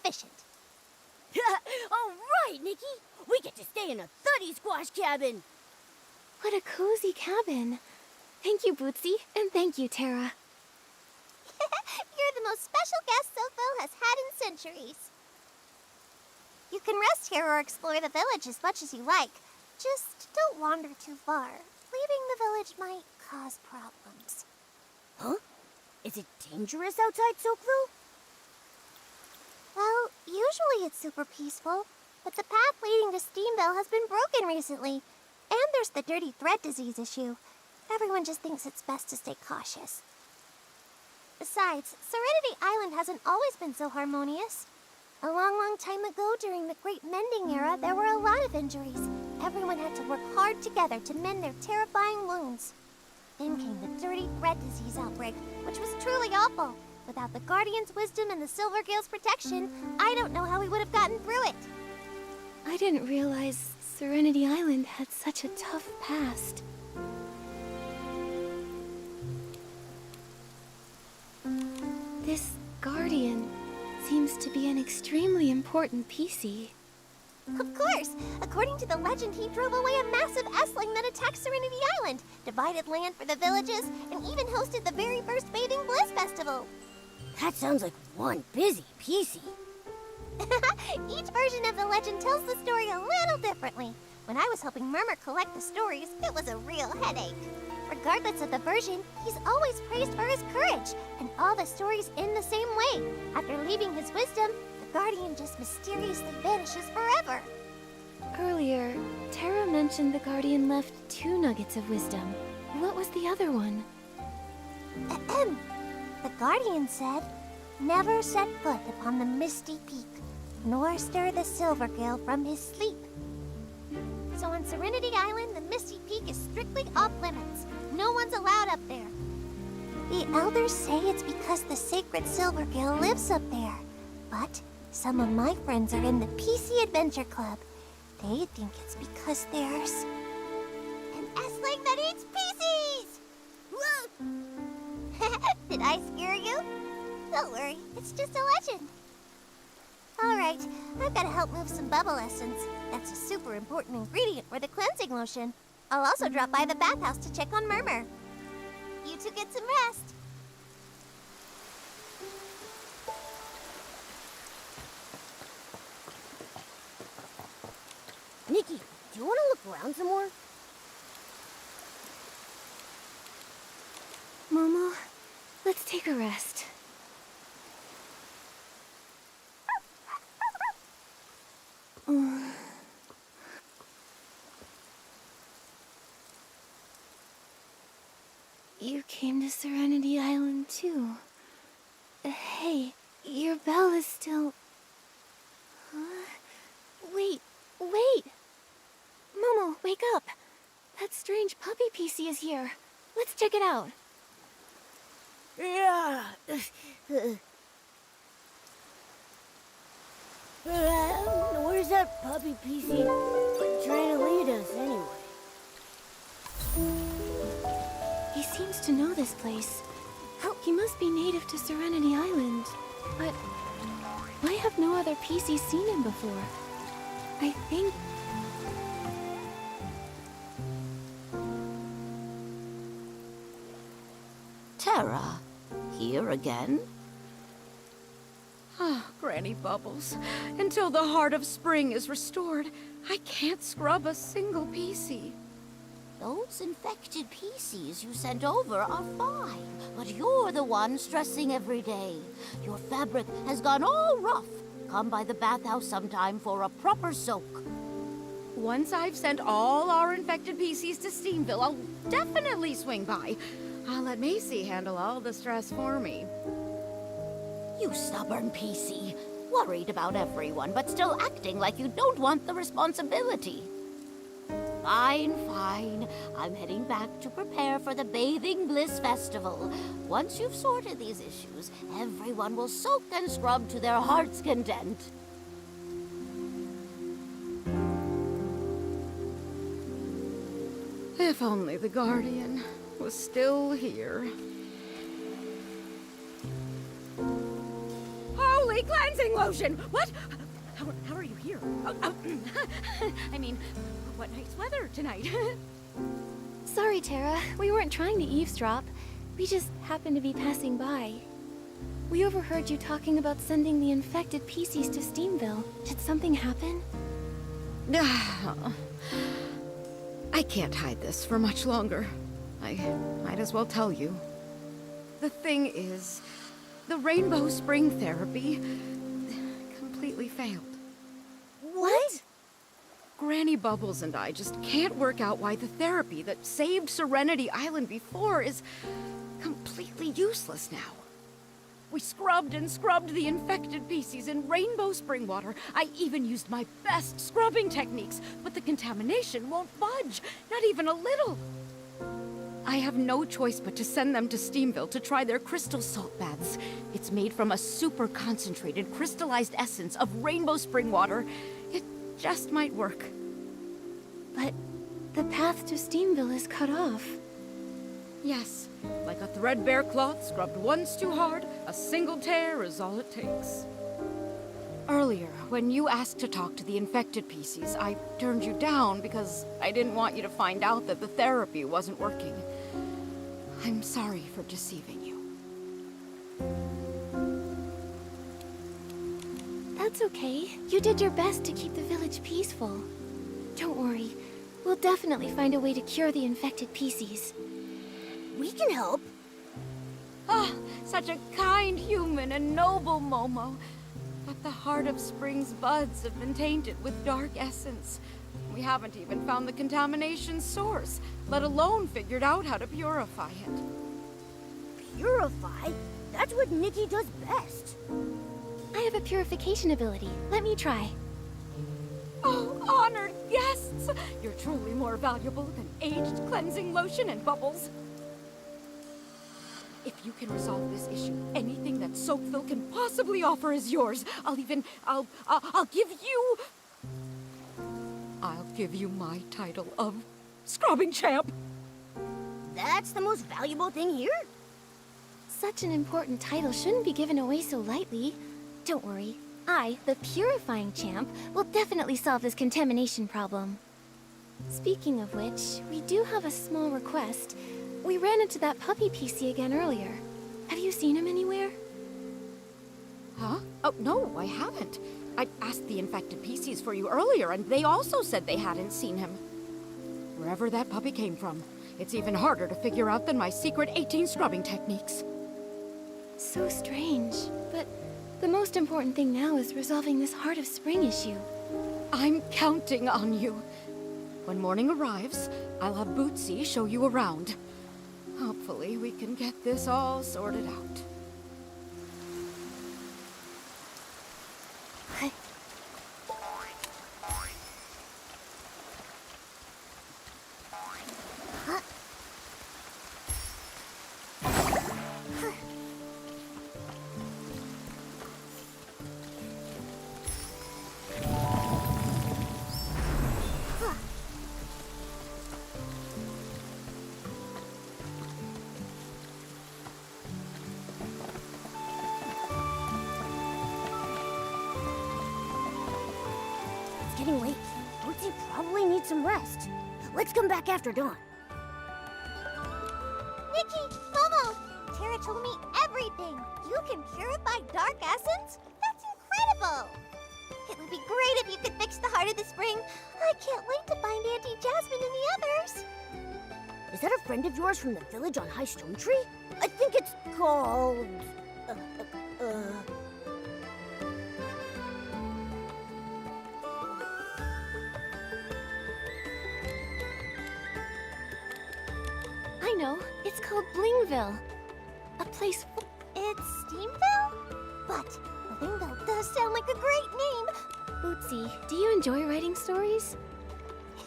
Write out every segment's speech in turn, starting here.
efficient. All right, Nikki. We get to stay in a 30 squash cabin. What a cozy cabin. Thank you, Bootsy, and thank you, Tara. You're the most special guest Silphil has had in centuries. You can rest here or explore the village as much as you like. Just don't wander too far. Leaving the village might cause problems. Huh? Is it dangerous outside, Silphil? Well, usually it's super peaceful, but the path leading to Steamville has been broken recently. And there's the dirty thread disease issue. Everyone just thinks it's best to stay cautious. Besides, Serenity Island hasn't always been so harmonious. A long time ago, during the Great Mending Era, there were a lot of injuries. Everyone had to work hard together to mend their terrifying wounds. Then came the dirty thread disease outbreak, which was truly awful. Without the Guardian's wisdom and the Silvergale's protection, I don't know how we would have gotten through it. I didn't realize Serenity Island had such a tough past. This Guardian seems to be an extremely important PC. Of course! According to the legend, he drove away a massive S-Ling that attacked Serenity Island, divided land for the villages, and even hosted the very first Bathing Bliss Festival. That sounds like one busy PC. Each version of the legend tells the story a little differently. When I was helping Murmur collect the stories, it was a real headache. Regardless of the version, he's always praised for his courage, and all the stories end the same way. After leaving his wisdom, the Guardian just mysteriously vanishes forever. Earlier, Tara mentioned the Guardian left 2 nuggets of wisdom. What was the other one? Ahem. The Guardian said, "Never set foot upon the misty peak, nor stir the Silvergale from his sleep." So on Serenity Island, the Misty Peak is strictly off limits. No one's allowed up there. The elders say it's because the sacred Silvergale lives up there. But some of my friends are in the PC Adventure Club. They think it's because there's an S-Ling that eats PCs! Did I scare you? Don't worry, it's just a legend. Alright, I've got to help move some bubble essence. That's a super important ingredient for the cleansing lotion. I'll also drop by the bathhouse to check on Murmur. You two get some rest. Nikki, do you want to look around some more? Momo, let's take a rest. You came to Serenity Island too. Hey, your bell is still... Wait! Momo, wake up! That strange puppy PC is here. Let's check it out. Yeah. Where's that puppy PC trying to lead us anyway? He seems to know this place. He must be native to Serenity Island. But why have no other PCs seen him before? I think... Tara, here again? Ah, Granny Bubbles. Until the heart of spring is restored, I can't scrub a single PC. Those infected PCs you sent over are fine, but you're the one stressing every day. Your fabric has gone all rough. Come by the bathhouse sometime for a proper soak. Once I've sent all our infected PCs to Steamville, I'll definitely swing by. I'll let Macy handle all the stress for me. You stubborn PC. Worried about everyone, but still acting like you don't want the responsibility. Fine. I'm heading back to prepare for the Bathing Bliss Festival. Once you've sorted these issues, everyone will soak and scrub to their heart's content. If only the Guardian was still here. Holy sparkly cleansing lotion! What? How are you here? I mean, what nice weather tonight. Sorry, Tara. We weren't trying to eavesdrop. We just happened to be passing by. We overheard you talking about sending the infected PCs to Steamville. Did something happen? I can't hide this for much longer. I might as well tell you. The thing is, the Rainbow Spring therapy completely failed. What? Granny Bubbles and I just can't work out why the therapy that saved Serenity Island before is completely useless now. We scrubbed and scrubbed the infected PCs in Rainbow Spring water. I even used my best scrubbing techniques, but the contamination won't budge, not even a little. I have no choice but to send them to Steamville to try their crystal salt baths. It's made from a super concentrated crystallized essence of Rainbow Spring water. It just might work. But the path to Steamville is cut off. Yes, like a threadbare cloth scrubbed once too hard, a single tear is all it takes. Earlier, when you asked to talk to the infected PCs, I turned you down because I didn't want you to find out that the therapy wasn't working. I'm sorry for deceiving you. That's okay. You did your best to keep the village peaceful. Don't worry. We'll definitely find a way to cure the infected PCs. We can help. Ah, such a kind human and noble Momo. But the heart of Spring's buds have been tainted with dark essence. We haven't even found the contamination source, let alone figured out how to purify it. Purify? That's what Nikki does best. I have a purification ability. Let me try. Oh, honored guests! You're truly more valuable than aged cleansing lotion and bubbles. If you can resolve this issue, anything that Soapville can possibly offer is yours. I'll give you my title of scrubbing champ. That's the most valuable thing here? Such an important title shouldn't be given away so lightly. Don't worry. I, the purifying champ, will definitely solve this contamination problem. Speaking of which, we do have a small request. We ran into that puppy PC again earlier. Have you seen him anywhere? Huh? Oh, no, I haven't. I asked the infected PCs for you earlier, and they also said they hadn't seen him. Wherever that puppy came from, it's even harder to figure out than my secret 18 scrubbing techniques. So strange. But the most important thing now is resolving this Heart of Spring issue. I'm counting on you. When morning arrives, I'll have Bootsy show you around. Hopefully, we can get this all sorted out. It's getting late. Bootsy probably needs some rest. Let's come back after dawn. Nikki, Momo, Tara told me everything. You can purify dark essence? That's incredible. It would be great if you could fix the Heart of the Spring. I can't wait to find Auntie Jasmine and the others. Is that a friend of yours from the village on High Stone Tree? I think it's called... I know. It's called Blingville. A place It's Steamville? But Blingville does sound like a great name. Bootsy, do you enjoy writing stories?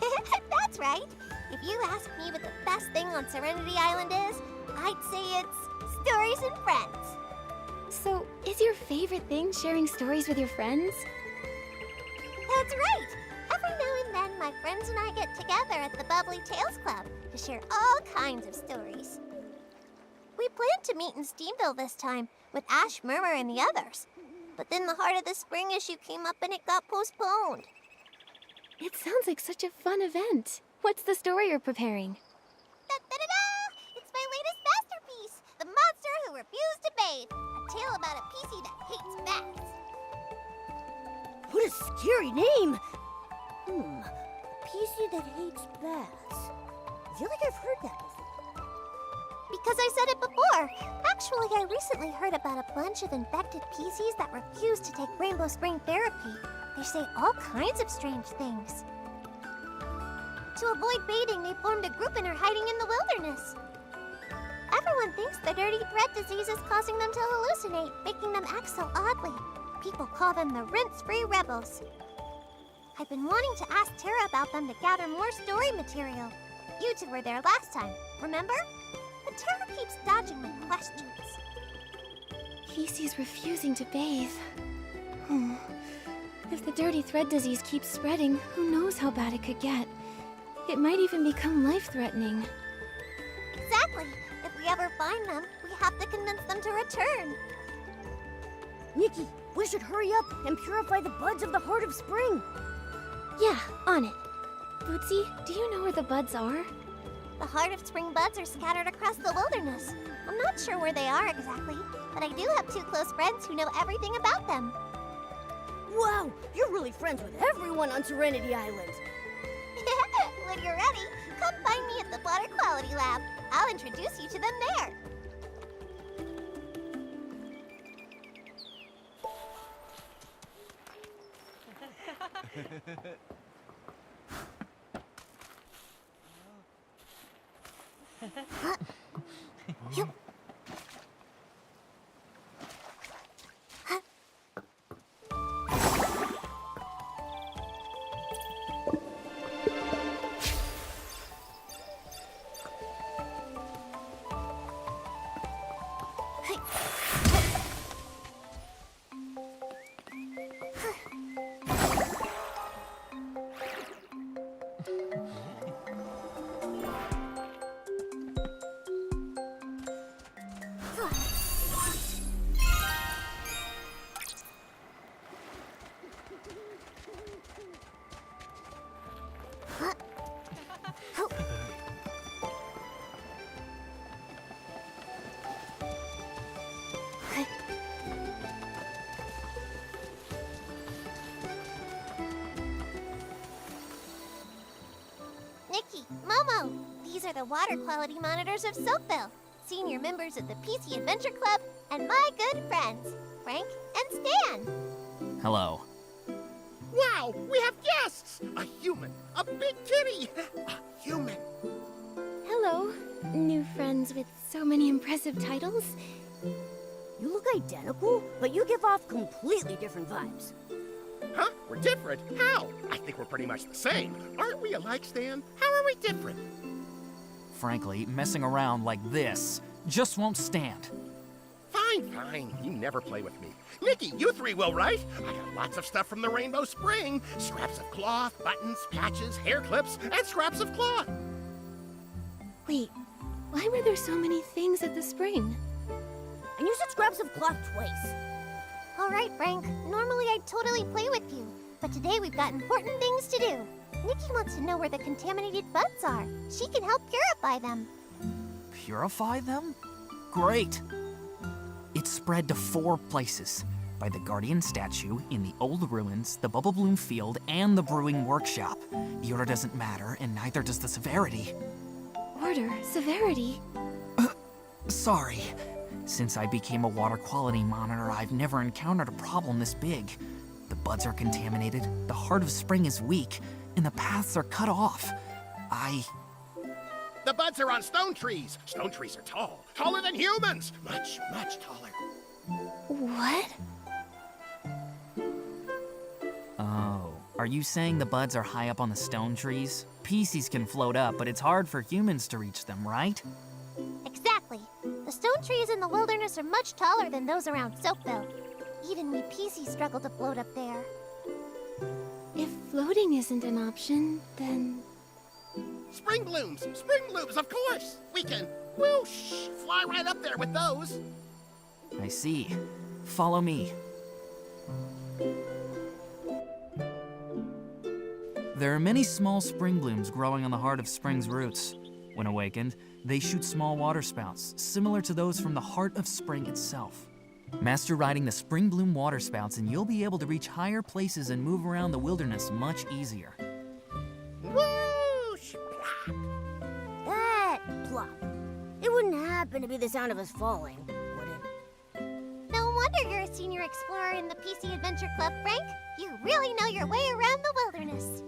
That's right. If you ask me what the best thing on Serenity Island is, I'd say it's stories and friends. So, is your favorite thing sharing stories with your friends? That's right. Every now and then, my friends and I get together at the Bubbly Tales Club to share all kinds of stories. We plan to meet in Steamville this time with Ash, Murmur, and the others. But then the Heart of the Spring issue came up and it got postponed. It sounds like such a fun event. What's the story you're preparing? Da-da-da-da! It's my latest masterpiece, The Monster Who Refused to Bathe. A tale about a PC that hates baths. What a scary name! PC that hates baths. I feel like I've heard that before. Because I said it before. Actually, I recently heard about a bunch of infected PCs that refuse to take Rainbow Spring therapy. They say all kinds of strange things. To avoid bathing, they formed a group and are hiding in the wilderness. Everyone thinks the dirty thread disease is causing them to hallucinate, making them act so oddly. People call them the rinse-free rebels. I've been wanting to ask Tara about them to gather more story material. You two were there last time, remember? But Tara keeps dodging my questions. Casey's refusing to bathe. If the dirty thread disease keeps spreading, who knows how bad it could get. It might even become life-threatening. Exactly. If we ever find them, we have to convince them to return. Nikki, we should hurry up and purify the buds of the Heart of Spring. Yeah, on it. Bootsy, do you know where the buds are? The Heart of Spring buds are scattered across the wilderness. I'm not sure where they are exactly, but I do have two close friends who know everything about them. Wow, you're really friends with everyone on Serenity Island. When you're ready, come find me at the Water Quality Lab. I'll introduce you to them there. You. Nikki, Momo, these are the water quality monitors of Soapville, senior members of the PC Adventure Club, and my good friends, Frank and Stan. Hello. Wow, we have guests! A human, a big kitty, a human. Hello, new friends with so many impressive titles. You look identical, but you give off completely different vibes. Huh? We're different? How? I think we're pretty much the same. Aren't we alike, Stan? How are we different? Frankly, messing around like this just won't stand. Fine, fine. You never play with me. Nikki, you three will, right? I got lots of stuff from the Rainbow Spring. Scraps of cloth, buttons, patches, hair clips, and scraps of cloth. Wait, why were there so many things at the spring? And you said scraps of cloth twice. All right, Frank, normally I'd totally play with you, but today we've got important things to do. Nikki wants to know where the contaminated buds are. She can help purify them. Purify them? Great. It's spread to 4 places. By the Guardian statue, in the old ruins, the Bubble Bloom field, and the brewing workshop. The order doesn't matter, and neither does the severity. Order, severity. Sorry. Since I became a water quality monitor, I've never encountered a problem this big. The buds are contaminated, the Heart of Spring is weak, and the paths are cut off. The buds are on stone trees. Stone trees are tall. Taller than humans. Much, much taller. What? Oh, are you saying the buds are high up on the stone trees? PCs can float up, but it's hard for humans to reach them, right? Exactly. The stone trees in the wilderness are much taller than those around Soapville. Even we PCs struggle to float up there. If floating isn't an option, then... Spring blooms, of course. We can, whoosh, fly right up there with those. I see. Follow me. There are many small spring blooms growing on the heart of spring's roots. When awakened, they shoot small water spouts, similar to those from the heart of spring itself. Master riding the spring bloom water spouts and you'll be able to reach higher places and move around the wilderness much easier. Whoosh! Plop! That plop. It wouldn't happen to be the sound of us falling, would it? No wonder you're a senior explorer in the PC Adventure Club, Frank. You really know your way around the wilderness.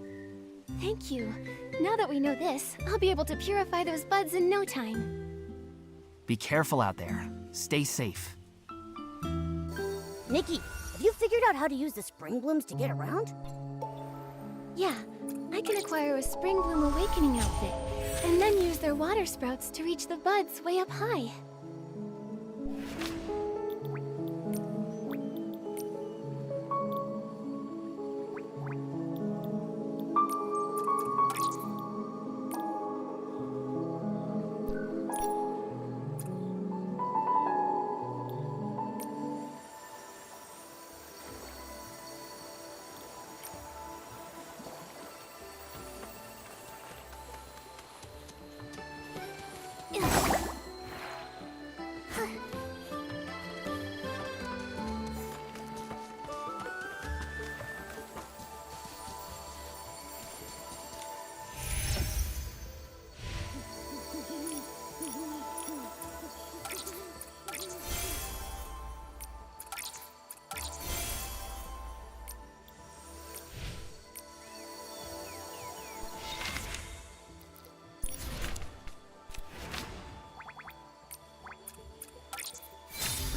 Thank you. Now that we know this, I'll be able to purify those buds in no time. Be careful out there. Stay safe. Nikki, have you figured out how to use the spring blooms to get around? Yeah, I can acquire a Spring Bloom Awakening outfit, and then use their water sprouts to reach the buds way up high.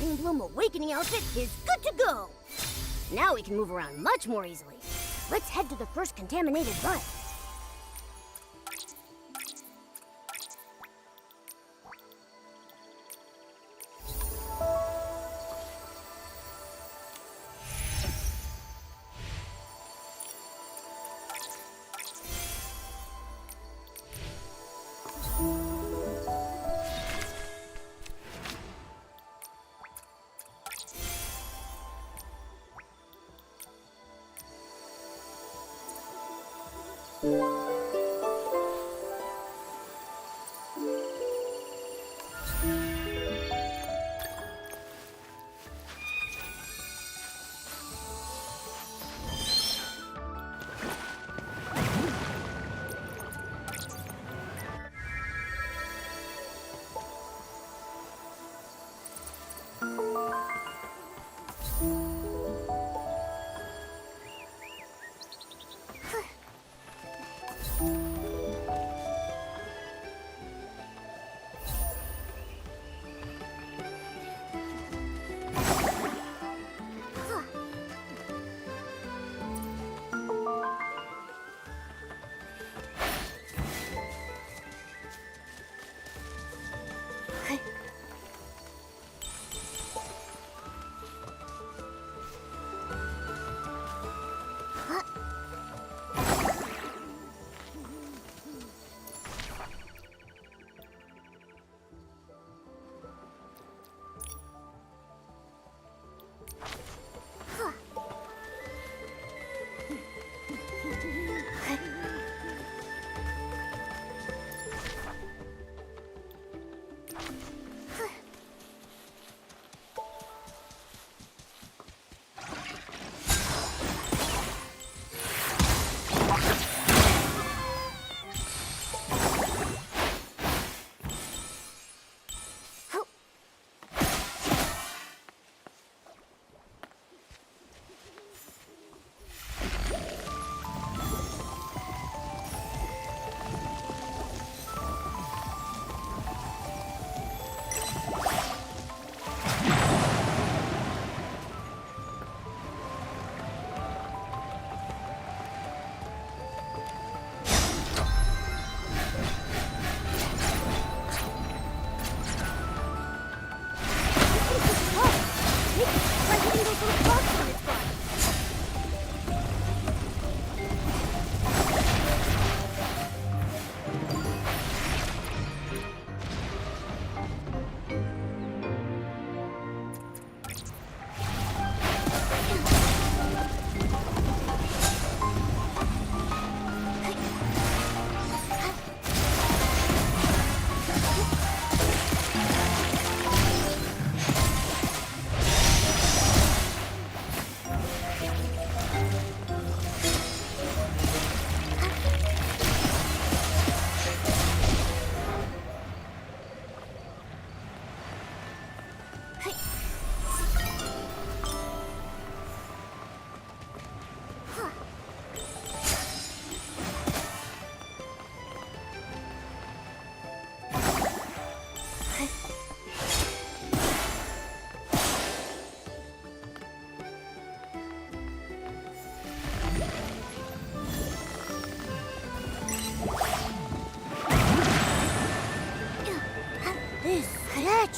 Spring Bloom Awakening outfit is good to go. Now we can move around much more easily. Let's head to the first contaminated bud.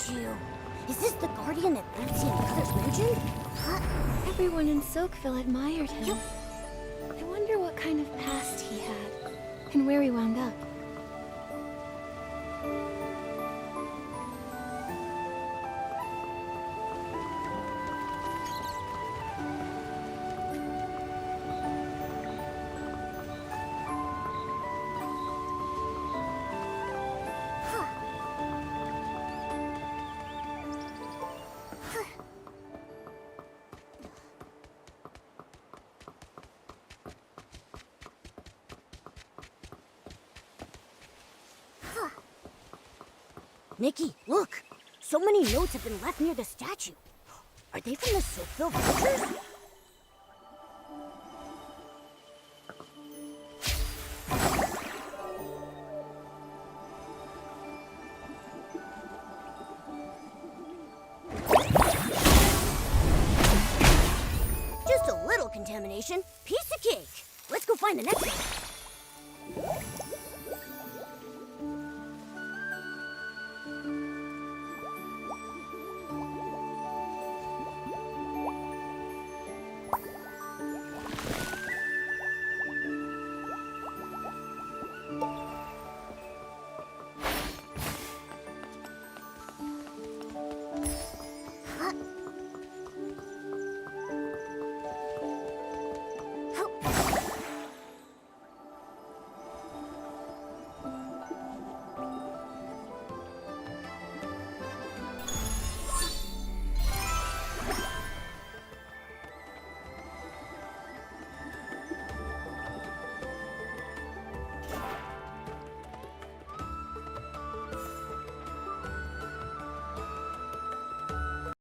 statue. Is this the guardian that Bootsy and the others mentioned? Everyone in Soakville admired him. I wonder what kind of past he had, and where he wound up. Nikki, look! So many notes have been left near the statue. Are they from the Soapville villagers? Just a little contamination. Piece of cake. Let's go find the next one.